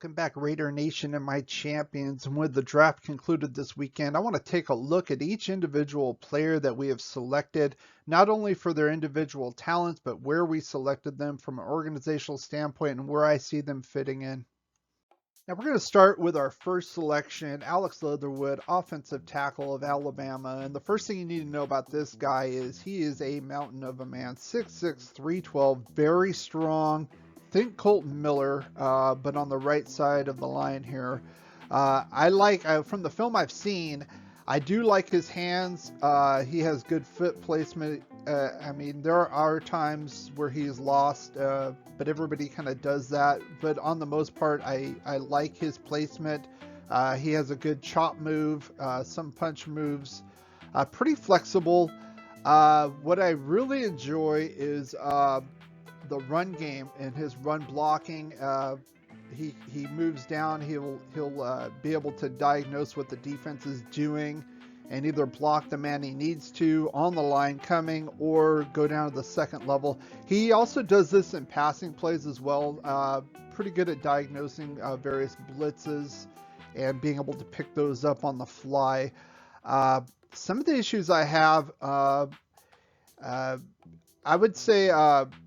Welcome back, Raider Nation and my champions. And with the draft concluded this weekend, I want to take a look at each individual player that we have selected, not only for their individual talents, but where we selected them from an organizational standpoint and where I see them fitting in. Now we're going to start with our first selection, Alex Leatherwood, offensive tackle of Alabama. And the first thing you need to know about this guy is he is a mountain of a man, 6'6", 312, very strong. Think Colton Miller, but on the right side of the line here. From the film I've seen, I do like his hands. He has good foot placement. I mean, there are times where he's lost, but everybody kind of does that. But on the most part, I like his placement. He has a good chop move, some punch moves, pretty flexible. What I really enjoy is the run game and his run blocking. He moves down. He'll be able to diagnose what the defense is doing and either block the man he needs to on the line coming or go down to the second level. He also does this in passing plays as well. Pretty good at diagnosing various blitzes and being able to pick those up on the fly. Some of the issues I have, I would say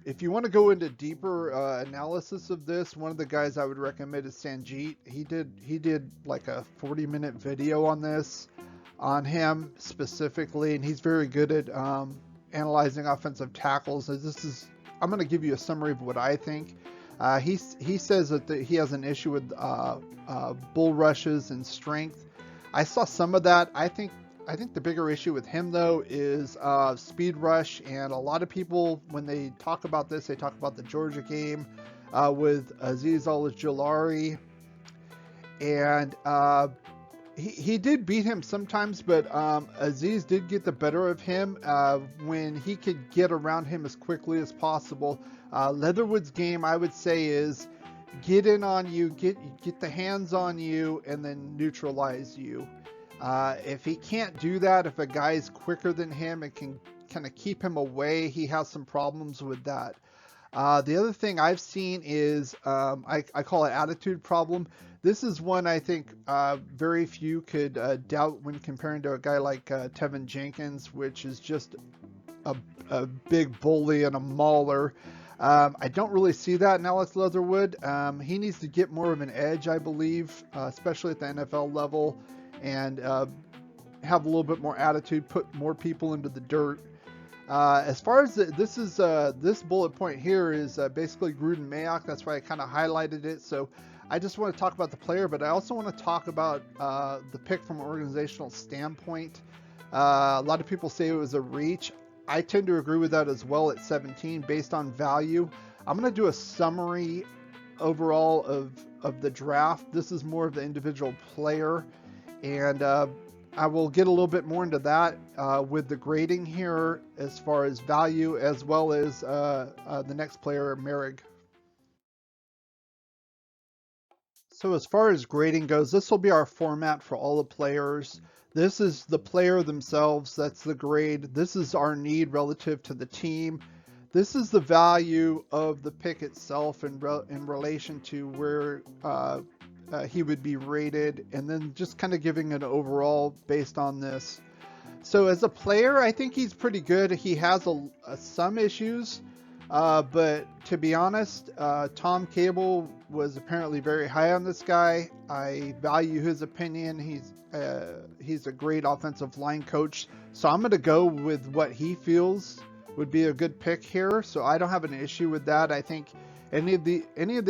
if you want to go into deeper analysis of this, one of the guys I would recommend is Sanjeet. He did like a 40-minute video on this, on him specifically, and he's very good at analyzing offensive tackles. I'm going to give you a summary of what I think. He says that he has an issue with bull rushes and strength. I saw some of that. I think the bigger issue with him, though, is speed rush. And a lot of people, when they talk about this, they talk about the Georgia game with Azeez Al-Jilari. And he did beat him sometimes, but Azeez did get the better of him when he could get around him as quickly as possible. Leatherwood's game, I would say, is get in on you, get the hands on you, and then neutralize you. If he can't do that, if a guy's quicker than him and can kind of keep him away, he has some problems with that. The other thing I've seen is I call it attitude problem. This is one I think very few could doubt when comparing to a guy like Tevin Jenkins, which is just a big bully and a mauler. I don't really see that in Alex Leatherwood. He needs to get more of an edge, I believe, especially at the NFL level, and have a little bit more attitude, put more people into the dirt. As far as this bullet point here is basically Gruden Mayock. That's why I kind of highlighted it. So I just want to talk about the player, but I also want to talk about the pick from an organizational standpoint. A lot of people say it was a reach. I tend to agree with that as well at 17 based on value. I'm going to do a summary overall of the draft. This is more of the individual player. And I will get a little bit more into that with the grading here as far as value, as well as the next player, Merrig. So as far as grading goes, this will be our format for all the players. This is the player themselves. That's the grade. This is our need relative to the team. This is the value of the pick itself in relation to where he would be rated, and then just kind of giving an overall based on this. So as a player, I think he's pretty good. He has some issues, but to be honest, Tom Cable was apparently very high on this guy. I value his opinion. He's a great offensive line coach, so I'm going to go with what he feels would be a good pick here. So I don't have an issue with that. I think any of the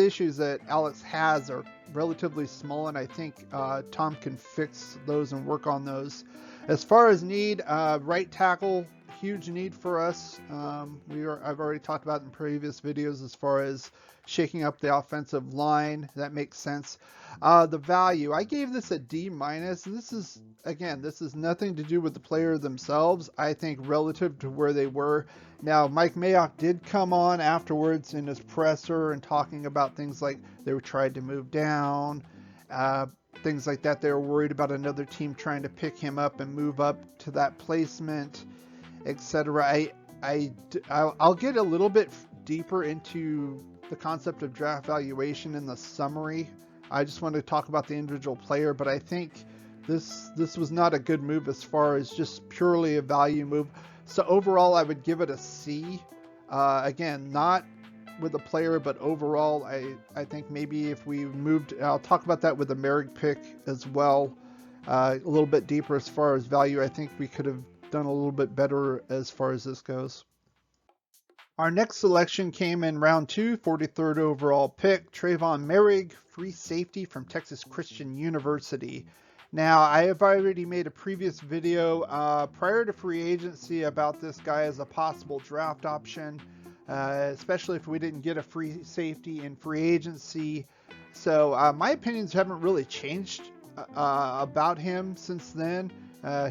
issues that Alex has are relatively small, and I think Tom can fix those and work on those. As far as need, right tackle, huge need for us. I've already talked about in previous videos as far as shaking up the offensive line. That makes sense. The value, I gave this a D-. This is nothing to do with the player themselves. I think relative to where they were. Now, Mike Mayock did come on afterwards in his presser and talking about things like they were trying to move down, things like that. They were worried about another team trying to pick him up and move up to that placement, etc. I'll get a little bit deeper into the concept of draft valuation in the summary I just want to talk about the individual player, but I think this was not a good move as far as just purely a value move. So overall, I would give it a C. Again, not with the player, but overall, I think maybe if we moved, I'll talk about that with the Merrig pick as well, a little bit deeper as far as value. I think we could have done a little bit better as far as this goes. Our next selection came in round 2, 43rd overall pick, Trayvon Merrig, free safety from Texas Christian University. Now, I have already made a previous video prior to free agency about this guy as a possible draft option, especially if we didn't get a free safety in free agency. So my opinions haven't really changed about him since then.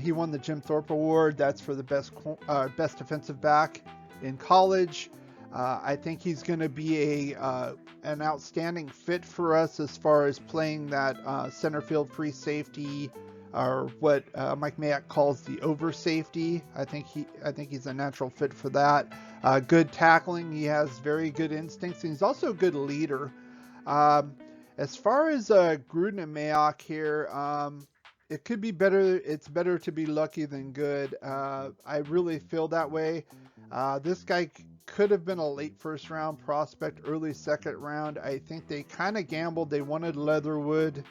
He won the Jim Thorpe Award. That's for the best defensive back in college. I think he's going to be an outstanding fit for us as far as playing that center field free safety, or what Mike Mayock calls the over safety. I think he's a natural fit for that. Good tackling. He has very good instincts. And he's also a good leader. As far as Gruden and Mayock here, it could be better. It's better to be lucky than good. I really feel that way. This guy could have been a late first round prospect, early second round. I think they kind of gambled. They wanted Leatherwood,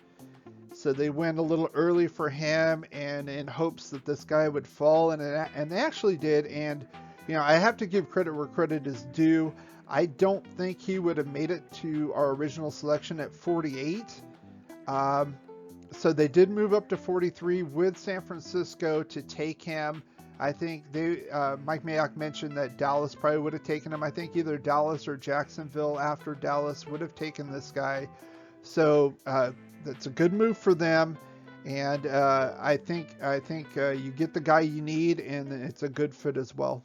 so they went a little early for him, and in hopes that this guy would fall, and they actually did. And I have to give credit where credit is due. I don't think he would have made it to our original selection at 48. So they did move up to 43 with San Francisco to take him. I think Mike Mayock mentioned that Dallas probably would have taken him. I think either Dallas or Jacksonville after Dallas would have taken this guy. So that's a good move for them. And I think you get the guy you need, and it's a good fit as well.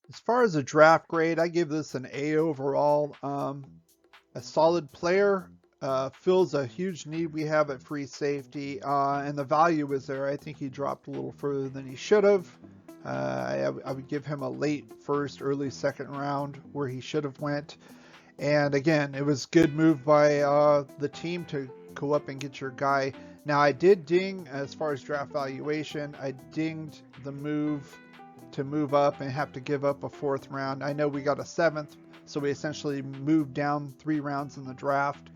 As far as a draft grade, I give this an A overall. A solid player, fills a huge need we have at free safety, and the value is there. I think he dropped a little further than he should have. I would give him a late first, early second round where he should have went. And again, it was good move by the team to go up and get your guy. Now, I did ding, as far as draft valuation, I dinged the move to move up and have to give up a 4th round. I know we got a 7th, so we essentially moved down 3 rounds in the draft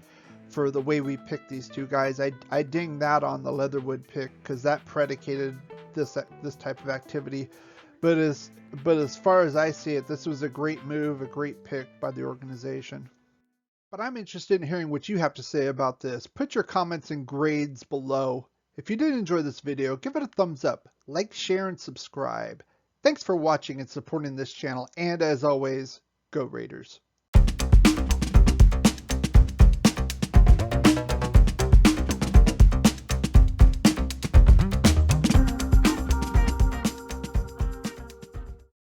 for the way we picked these two guys. I dinged that on the Leatherwood pick because that predicated this type of activity. But as far as I see it, this was a great move, a great pick by the organization. But I'm interested in hearing what you have to say about this. Put your comments and grades below. If you did enjoy this video, give it a thumbs up, like, share, and subscribe. Thanks for watching and supporting this channel, and as always, go Raiders.